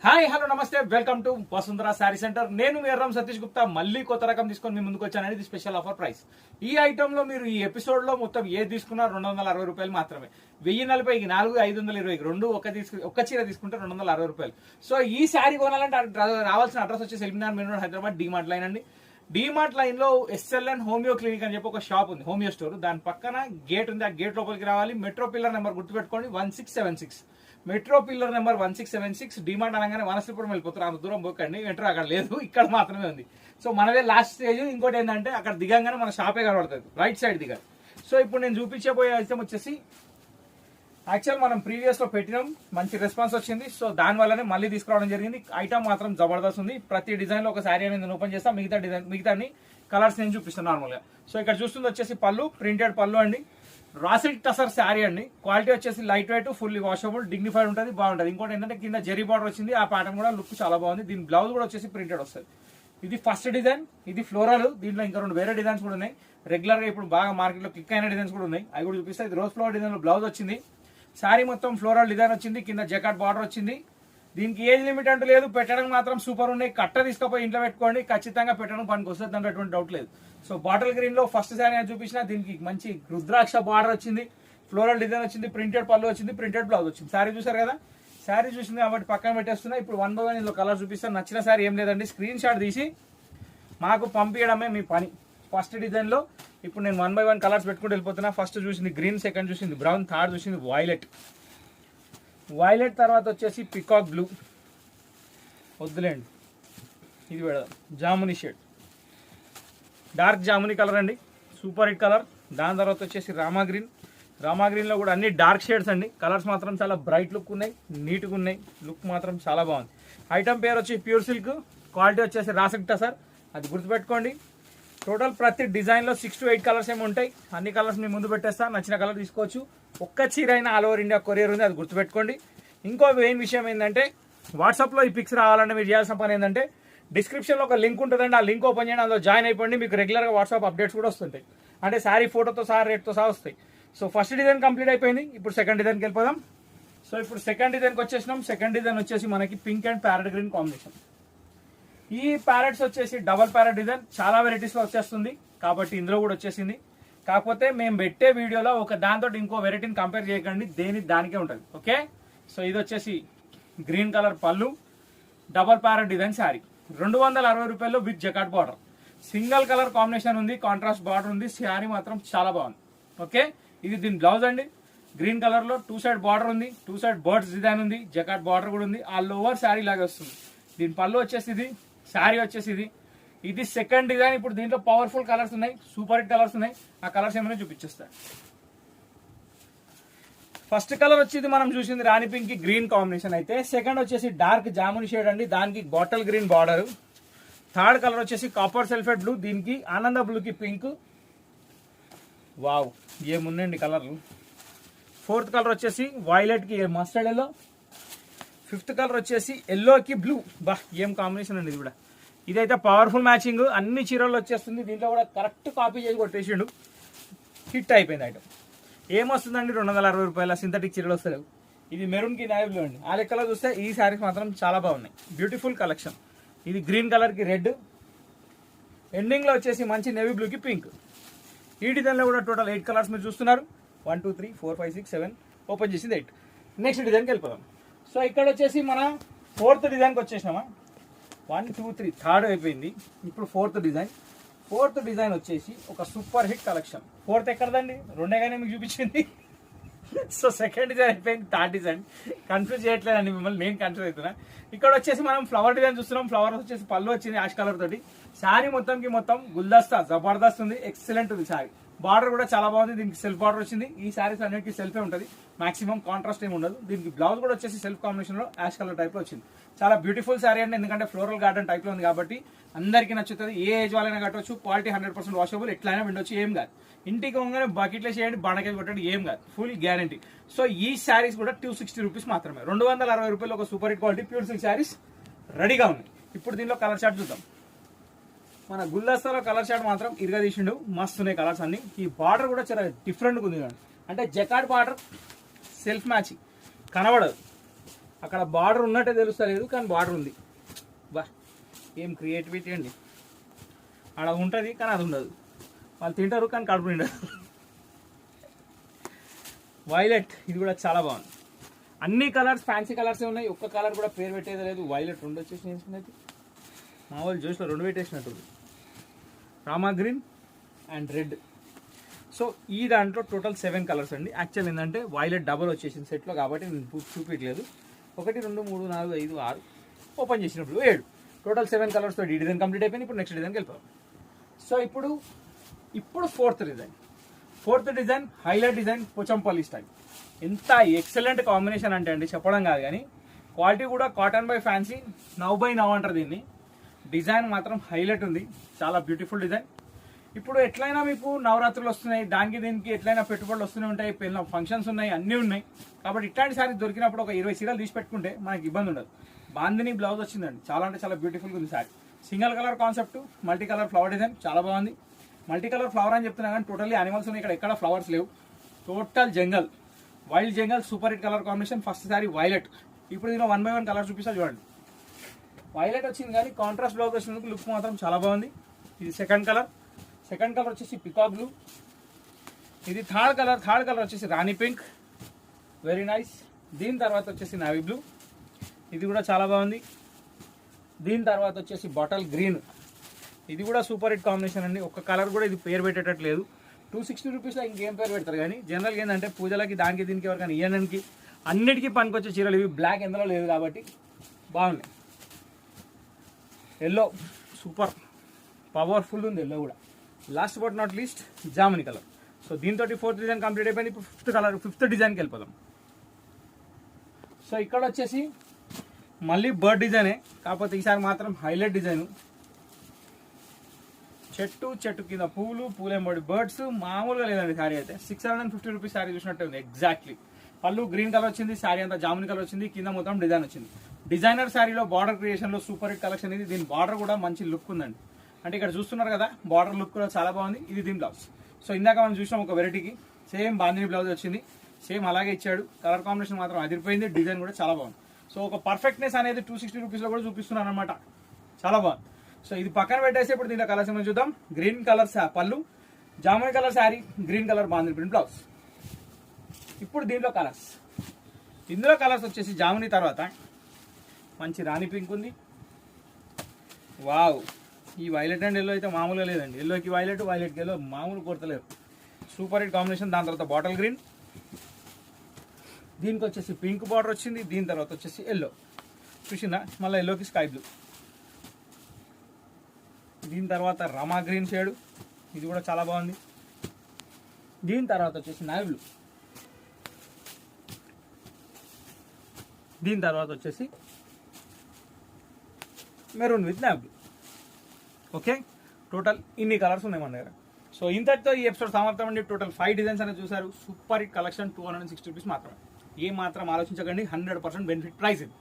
Hi hello నమస్తే welcome to Vasundhara sari centre. నేను మీ ఎర్రం సతీష్ గుప్తా మళ్ళీ కొత్త రకం తీసుకొని మీ ముందుకు వచ్చాను. అనేది స్పెషల్ ఆఫర్ ప్రైస్. ఈ ఐటమ్ లో మీరు ఈ ఎపిసోడ్ లో మొత్తం ఏది తీసుకున్నా 260 రూపాయలు మాత్రమే. 1040కి 4, 520కి 2, ఒక్క చీర తీసుకుంటే 260 రూపాయలు. సో ఈ శారీ కొనాలంటే రావాల్సిన అడ్రస్ వచ్చేసి LB Nagar main road Hyderabad, DMart line అండి. డీమార్ట్ లైన్ లో ఎస్ఎల్ఎన్ హోమియో క్లినిక్ అని చెప్పి ఒక షాప్ ఉంది, హోమియో స్టోర్. దాని పక్కన గేట్ ఉంది, ఆ గేట్ లోపలికి రావాలి. మెట్రో పిల్లర్ నెంబర్ గుర్తుపెట్టుకోండి, 1676. Metro pillar number 1676. డిమాండ్ అనగానే వనశ్రీపురం వెళ్ళిపోతారు, అంత దూరం పోకండి. మెట్రో అక్కడ లేదు, ఇక్కడ మాత్రమే ఉంది. సో మనదే లాస్ట్ స్టేజ్. ఇంకోటి ఏంటంటే అక్కడ దిగంగానే మన షాపే కనబడుతుంది, రైట్ సైడ్ దిగాలి. సో ఇప్పుడు నేను చూపించబోయే ఐటమ్ వచ్చేసి యాక్చువల్ మనం ప్రీవియస్ లో పెట్టినాం, మంచి రెస్పాన్స్ వచ్చింది. సో దాని వల్లనే మళ్ళీ తీసుకురావడం జరిగింది. ఐటమ్ మాత్రం జబర్దస్త్ ఉంది. ప్రతి డిజైన్ లో ఒక శారీ అనేది ఓపెన్ చేస్తాం, మిగతా కలర్స్ నేను చూపిస్తాను నార్మల్ గా. సో ఇక్కడ చూస్తుంది వచ్చేసి పళ్ళు, ప్రింటెడ్ పళ్ళు అండి. రాసిల్క్ టసర్ శారీ అండి. క్వాలిటీ వచ్చేసి light weight, fully washable, dignified ఉంటుంది, బాగుంటుంది. ఇంకోటి ఏంటంటే కింద జెరీ బార్డర్ వచ్చింది, ఆ ప్యాటర్న్ కూడా లుక్ చాలా బాగుంది. దీని బ్లౌజ్ కూడా వచ్చేసి ప్రింటెడ్ వస్తుంది. ఇది ఫస్ట్ డిజైన్, ఇది ఫ్లోరల్. దీంట్లో ఇంకా 2 వేరే డిజైన్స్ కూడా ఉన్నాయి. రెగ్యులర్ గా ఇప్పుడు బాగా మార్కెట్ లో క్లిక్ అయిన డిజైన్స్ కూడా ఉన్నాయి, అవి కూడా చూపిస్తాయి. ఇది రోజ్ ఫ్లవర్ డిజైన్ లో బ్లౌజ్ వచ్చింది. శారీ మొత్తం ఫ్లోరల్ డిజైన్ వచ్చింది, కింద జకాట్ బార్డర్ వచ్చింది. దీనికి ఏజ్ లిమిట్ అంటూ లేదు, పెట్టడం మాత్రం సూపర్ ఉన్నాయి. కట్ట తీసుకపోయి ఇంట్లో పెట్టుకోండి, ఖచ్చితంగా పెట్టడం పనికి వస్తుంది, దాంట్లో ఎటువంటి డౌట్ లేదు. సో బాటిల్ గ్రీన్ లో ఫస్ట్ శారీ అని చూపించిన, దీనికి మంచి రుద్రాక్ష బార్డర్ వచ్చింది, ఫ్లోరల్ డిజైన్ వచ్చింది, ప్రింటెడ్ పళ్ళు వచ్చింది, ప్రింటెడ్ బ్లౌజ్ వచ్చింది. శారీ చూసారు కదా, శారీ చూసింది కాబట్టి పక్కన పెట్టేస్తున్నా. ఇప్పుడు 1 by 1 ఇందులో కలర్ చూపిస్తాను. నచ్చిన శారీ ఏం లేదండి, స్క్రీన్ షాట్ తీసి మాకు పంపించడమే మీ పని. ఫస్ట్ డిజైన్ లో ఇప్పుడు నేను 1 by 1 కలర్స్ పెట్టుకుంటూ వెళ్ళిపోతున్నా. ఫస్ట్ చూసింది గ్రీన్, సెకండ్ చూసింది బ్రౌన్, థర్డ్ చూసింది వైలెట్ తర్వాత వచ్చేసి పికాక్ బ్లూ, వద్దులేండి ఇది పెడదాం, జాముని షేడ్, డార్క్ జాముని కలర్ అండి, సూపర్ హిట్ కలర్. దాని తర్వాత వచ్చేసి రామా గ్రీన్ లో కూడా అన్ని డార్క్ షేడ్స్ అండి. కలర్స్ మాత్రం చాలా బ్రైట్ లుక్ ఉన్నాయి, నీట్గా ఉన్నాయి, లుక్ మాత్రం చాలా బాగుంది. ఐటమ్ పేరు వచ్చి ప్యూర్ సిల్క్, క్వాలిటీ వచ్చేసి రాసిల్క్ టసర్, అది గుర్తుపెట్టుకోండి. టోటల్ ప్రతి డిజైన్లో 6 to 8 కలర్స్ ఏమి ఉంటాయి. అన్ని కలర్స్ మీ ముందు పెట్టేస్తా, నచ్చిన కలర్ తీసుకోవచ్చు. ఒక్క చీర అయినా ఆల్ ఓవర్ ఇండియా కొరియర్ ఉంది, అది గుర్తుపెట్టుకోండి. ఇంకో మెయిన్ విషయం ఏంటంటే వాట్సాప్లో ఈ పిక్స్ రావాలంటే మీరు చేయాల్సిన పని ఏంటంటే డిస్క్రిప్షన్లో ఒక లింక్ ఉంటుందండి, ఆ లింక్ ఓపెన్ చేయండి, అందులో జాయిన్ అయిపోండి. మీకు రెగ్యులర్గా వాట్సాప్ అప్డేట్స్ కూడా వస్తుంటాయి, అంటే శారీ ఫోటోతో సహా రేట్తో సహా వస్తాయి. సో ఫస్ట్ డిజైన్ కంప్లీట్ అయిపోయింది, ఇప్పుడు సెకండ్ డిజైన్కి వెళ్ళిపోదాం. సో ఇప్పుడు సెకండ్ డిజైన్కి వచ్చేసినాం. సెకండ్ డిజైన్ వచ్చేసి మనకి pink and parrot green combination. ఈ ప్యారెట్స్ వచ్చేసి డబల్ ప్యారెట్ డిజైన్, చాలా వెరైటీస్లో వచ్చేస్తుంది కాబట్టి ఇందులో కూడా వచ్చేసింది. కాకపోతే మేము పెట్టే వీడియోలో ఒక దాంతో ఇంకో వెరైటీని కంపేర్ చేయకండి, దానికే ఉంటుంది, ఓకే. సో ఇది వచ్చేసి గ్రీన్ కలర్ పళ్ళు, డబల్ ప్యారెట్ డిజైన్ శారీ, 260 రూపాయలు with జకాట్ border. Single colour combination ఉంది, కాంట్రాస్ట్ బార్డర్ ఉంది. శారీ మాత్రం చాలా బాగుంది, ఓకే. ఇది దీని బ్లౌజ్ అండి, గ్రీన్ కలర్ లో 2 side బార్డర్ ఉంది, 2 side బర్డ్స్ డిజైన్ ఉంది, జకాట్ బార్డర్ కూడా ఉంది. ఆ లోవర్ శారీ లాగా వస్తుంది. దీని పళ్ళు వచ్చేసి ఇది, శారీ వచ్చేసి ఇది సెకండ్ డిజైన్. ఇప్పుడు దీంట్లో పవర్ఫుల్ కలర్స్ ఉన్నాయి, సూపర్ హిట్ కలర్స్ ఉన్నాయి. ఆ కలర్స్ ఏమైనా చూపించేస్తాయి. ఫస్ట్ కలర్ వచ్చేది మనం చూసింది రాణి పింక్ కి గ్రీన్ కాంబినేషన్ అయితే, సెకండ్ వచ్చేసి డార్క్ జాముని షేడ్ అండి, దానికి bottle green border. Third colour వచ్చేసి కాపర్ సల్ఫేట్ బ్లూ, దీనికి ఆనంద బ్లూ కి పింక్. వావ్ ఏమున్నాయండి కలర్లు. ఫోర్త్ కలర్ వచ్చేసి వైలెట్ కి మస్టర్డ్ ఎల్లో. ఫిఫ్త్ కలర్ వచ్చేసి ఎల్లోకి బ్లూ. బా ఏం కాంబినేషన్ అండి ఇది కూడా. ఇదైతే పవర్ఫుల్ మ్యాచింగ్, అన్ని చీరల్లో వచ్చేస్తుంది. దీంట్లో కూడా కరెక్ట్ కాపీ చేసి కొట్టేసిండు, హిట్ అయిపోయింది ఐటమ్. ఏమొస్తుందండి 260 రూపాయల సింథటిక్ చీరలు వస్తలేవు. ఇది మెరూన్ కి నేవీ బ్లూ అండి. ఆ లెక్కలో చూస్తే ఈ శారీస్ మాత్రం చాలా బాగున్నాయి, బ్యూటిఫుల్ కలెక్షన్. ఇది గ్రీన్ కలర్ కి రెడ్, ఎండింగ్ లో వచ్చేసి మంచి నేవీ బ్లూ కి పింక్. ఈ డిజైన్ లో కూడా టోటల్ 8 కలర్స్ మీరు చూస్తున్నారు. 1 2 3 4 5 6 7 ఓపెన్ చేసింది 8. నెక్స్ట్ డిజైన్కి వెళ్ళిపోదాం. సో ఇక్కడ వచ్చేసి మన 4th డిజైన్కి వచ్చేసినామా. 1 2 3 థర్డ్ అయిపోయింది, ఇప్పుడు 4th డిజైన్. 4th డిజైన్ వచ్చేసి ఒక సూపర్ హిట్ కలెక్షన్. 4th ఎక్కడదండి, 2 మీకు చూపించింది. సో సెకండ్ డిజైన్ అయిపోయింది, థర్డ్ డిజైన్. కన్ఫ్యూజ్ చేయట్లేదండి మిమ్మల్ని, నేను కన్ఫ్యూజ్ అవుతున్నా. ఇక్కడ వచ్చేసి మనం ఫ్లవర్ డిజైన్ చూస్తున్నాం. ఫ్లవర్ వచ్చేసి పళ్ళు వచ్చింది యాష్ కలర్ తోటి. శారీ మొత్తం గుల్దస్తా జబర్దస్త్ ఉంది, ఎక్సలెంట్ ఉంది శారీ. బార్డర్ కూడా చాలా బాగుంది, దీనికి సెల్ఫ్ బార్డర్ వచ్చింది. ఈ శారీస్ అన్నిటికీ సెల్ఫే ఉంటుంది, మాక్సిమం కాంట్రాస్ట్ ఏమి ఉండదు. దీనికి బ్లౌజ్ కూడా వచ్చేసి సెల్ఫ్ కాంబినేషన్ లో యాష్ కలర్ టైప్ లో వచ్చింది. చాలా బ్యూటిఫుల్ శారీ అండి, ఎందుకంటే ఫ్లోరల్ గార్డెన్ టైప్ లో ఉంది కాబట్టి అందరికీ నచ్చుతుంది. ఏ ఏజ్ వాళ్ళైనా కట్టవచ్చు, క్వాలిటీ 100% వాషబుల్, ఎట్లయినా విండొచ్చు, ఏం కాదు. ఇంటికి వంగానే బకెట్లో చేయండి, బండకేసి కొట్టండి, ఏం కాదు, ఫుల్ గ్యారంటీ. సో ఈ శారీస్ కూడా 260 రూపీస్ మాత్రమే. 260 రూపాయలు ఒక super hit quality pure silk saris రెడీగా ఉన్నాయి. ఇప్పుడు దీనిలో కలర్ చార్ట్ చూద్దాం. మన గుల్దస్తాలో కలర్ చార్ట్ మాత్రం ఇరుగా తీసిండు, మస్తున్నాయి కలర్స్ అన్ని. ఈ బార్డర్ కూడా చాలా డిఫరెంట్గా ఉంది, అంటే జకాట్ బార్డర్ సెల్ఫ్ మ్యాచింగ్ కనబడదు. అక్కడ బార్డర్ ఉన్నట్టే తెలుస్తలేదు, కానీ బార్డర్ ఉంది. బా ఏం క్రియేటివిటీ అండి. అక్కడ ఉంటుంది కానీ అది ఉండదు. వాళ్ళు తింటారు కానీ కడుపు నిండదు. వైలెట్, ఇది కూడా చాలా బాగుంది. అన్ని కలర్స్ ఫ్యాన్సీ కలర్సే ఉన్నాయి. ఒక్క కలర్ కూడా పేరు పెట్టేది లేదు. వైలెట్ 2 వచ్చేసి వేసుకున్నది. మా వాళ్ళు జోష్లో 2 పెట్టేసినట్టు. Rama green and red. So ఈ దాంట్లో టోటల్ 7 కలర్స్ అండి. యాక్చువల్ ఏంటంటే వైలెట్ డబల్ వచ్చేసింది సెట్లో, కాబట్టి నేను చూపించలేదు. 1 2 3 4 5 6 ఓపెన్ చేసినప్పుడు 7 టోటల్ 7 కలర్స్తో ఈ డిజైన్ కంప్లీట్ అయిపోయింది. ఇప్పుడు నెక్స్ట్ డిజైన్కి వెళ్ళిపోవాలి. సో ఇప్పుడు fourth design highlight design Pochampalli style. ఎంత ఎక్సలెంట్ కాంబినేషన్ అంటే అండి చెప్పడం కాదు, కానీ క్వాలిటీ కూడా కాటన్ బై ఫ్యాన్సీ, నవ్ బై నవ్ అంటారు దీన్ని. డిజైన్ మాత్రం హైలైట్ ఉంది, చాలా బ్యూటిఫుల్ డిజైన్. ఇప్పుడు ఎట్లయినా మీకు నవరాత్రులు వస్తున్నాయి, దానికి దీనికి ఎట్లయినా పెట్టుబడులు వస్తూనే ఉంటాయి, పెళ్ళ ఫంక్షన్స్ ఉన్నాయి, అన్నీ ఉన్నాయి. కాబట్టి ఇట్లాంటి సారీ దొరికినప్పుడు ఒక 20 చీరలు తీసి పెట్టుకుంటే మనకి ఇబ్బంది ఉండదు. బాందిని బ్లౌజ్ వచ్చిందండి, చాలా అంటే చాలా బ్యూటిఫుల్గా ఉంది sorry. Single colour concept, multi colour flower design చాలా బాగుంది. మల్టీ కలర్ ఫ్లవర్ అని చెప్తున్నా కానీ టోటల్లీ యానిమల్స్ ఉన్నాయి, ఇక్కడ ఎక్కడ ఫ్లవర్స్ లేవు. Total jungle, wild jungle, super hit colour combination. First sari violet. ఇప్పుడు దీనిలో 1 by 1 కలర్ చూపిస్తా చూడండి. వైలెట్ వచ్చింది కానీ కాంట్రాస్ట్ బ్లౌజ్ వచ్చినందుకు లుక్ మాత్రం చాలా బాగుంది. ఇది సెకండ్ కలర్ వచ్చేసి పికాక్ బ్లూ. ఇది థర్డ్ కలర్ వచ్చేసి రాణి పింక్, వెరీ నైస్. దీని తర్వాత వచ్చేసి నావీ బ్లూ, ఇది కూడా చాలా బాగుంది. దీని తర్వాత వచ్చేసి బాటల్ గ్రీన్, ఇది కూడా సూపర్ హిట్ కాంబినేషన్ అండి. ఒక్క కలర్ కూడా ఇది పేరు పెట్టేటట్లేదు. 260 రూపీస్లో ఇంకేం పేరు పెడతారు, కానీ జనరల్గా ఏంటంటే పూజలకి దానికి దీనికి ఎవరికైనా ఇయ్యడానికి అన్నిటికీ పనికొచ్చే చీరలు ఇవి. బ్లాక్ ఎందులో లేదు కాబట్టి బాగున్నాయి. ఎల్లో సూపర్ పవర్ఫుల్ ఉంది, ఎల్లో కూడా. లాస్ట్ బట్ నాట్ లీస్ట్ జాముని కలర్. సో దీంతో 4th డిజైన్ కంప్లీట్ అయిపోయింది. ఇప్పుడు 5th డిజైన్కి వెళ్ళిపోదాం. సో ఇక్కడ వచ్చేసి మళ్ళీ బర్డ్ డిజైనే, కాకపోతే ఈసారి మాత్రం హైలైట్ డిజైన్. చెట్టు కింద పూలెంబడి బర్డ్స్, మామూలుగా లేదండి శారీ అయితే. 650 రూపీస్ శారీ చూసినట్టే ఉంది ఎగ్జాక్ట్లీ. పళ్ళు గ్రీన్ కలర్ వచ్చింది, శారీ అంతా జాముని కలర్ వచ్చింది, కింద మొత్తం డిజైన్ వచ్చింది. డిజైనర్ శారీలో బార్డర్ క్రియేషన్లో సూపర్ హిట్ కలెక్షన్ ఇది. దీని బార్డర్ కూడా మంచి లుక్ ఉందండి. అంటే ఇక్కడ చూస్తున్నారు కదా, బార్డర్ లుక్ కూడా చాలా బాగుంది. ఇది దీని బ్లౌజ్. సో ఇందాక మనం చూసినాం ఒక వెరైటీకి సేమ్ బాందిని బ్లౌజ్ వచ్చింది, సేమ్ అలాగే ఇచ్చాడు. కలర్ కాంబినేషన్ మాత్రం అదిరిపోయింది, డిజైన్ కూడా చాలా బాగుంది. సో ఒక పర్ఫెక్ట్నెస్ అనేది 260 రూపీస్లో కూడా చూపిస్తున్నాను అనమాట, చాలా బాగుంది. సో ఇది పక్కన పెట్టేసి ఇప్పుడు దీంట్లో కలర్స్ ఏమైనా చూద్దాం. గ్రీన్ కలర్ పళ్ళు, జాముని colour sari, green colour bandhani print blouse. ఇప్పుడు దీంట్లో కలర్స్, ఇందులో కలర్స్ వచ్చేసి జాముని తర్వాత మంచి రాణి పింక్ ఉంది. వావ్, ఈ వైలెట్ అండ్ ఎల్లో అయితే మామూలుగా లేదండి. ఎల్లోకి వైలెట్కి ఎల్లో మామూలు కొడతలేరు, సూపర్ హిట్ కాంబినేషన్. దాని తర్వాత బాటిల్ గ్రీన్, దీనికి వచ్చేసి పింక్ బార్డర్ వచ్చింది. దీని తర్వాత వచ్చేసి ఎల్లో చూసిందా, మళ్ళీ ఎల్లోకి స్కై బ్లూ. దీని తర్వాత రామా గ్రీన్ షేడ్, ఇది కూడా చాలా బాగుంది. దీని తర్వాత వచ్చేసి నావీ బ్లూ. దీని తర్వాత వచ్చేసి maroon with navy blue. Okay, total ఇన్ని కలర్స్ ఉన్నాయి మన దగ్గర. సో ఇంతటితో ఈ ఎపిసోడ్ సమాప్తం అండి. టోటల్ 5 డిజైన్స్ అనేది చూసారు. సూపర్ హిట్ కలెక్షన్, 260 రూపీస్ మాత్రమే. ఏ మాత్రం ఆలోచించకండి, 100% బెనిఫిట్ ప్రైస్ ఇది.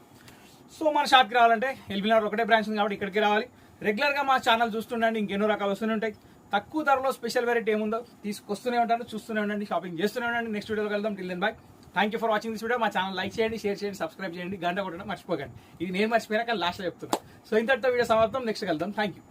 సో మన షాప్కి రావాలంటే ఎల్బీనగర్ ఒకటే బ్రాంచ్ ఉంది కాబట్టి ఇక్కడికి రావాలి. రెగ్యులర్గా మా ఛానల్ చూస్తుండండి, ఇంకెన్నో రకాలు వస్తూనే ఉంటాయి. తక్కువ ధరలో స్పెషల్ వెరైటీ ఏముందో తీసుకొస్తూనే ఉంటాను, చూస్తూనే ఉండండి, షాపింగ్ చేస్తూనే ఉండండి. నెక్స్ట్ వీడియోకి వెళ్దాం. Till then bye. Thank you for watching this video. మా ఛానల్ లైక్ చేయండి, షేర్ చేయండి, సబ్స్క్రైబ్ చేయండి, గంట కొట్టడం మర్చిపోకండి. ఇది నేను మర్చిపోయినా కానీ లాస్ట్లో చెప్తున్నాను. సో ఇంతటితో వీడియో సమాప్తం. నెక్స్ట్ వెళ్దాం. Thank you.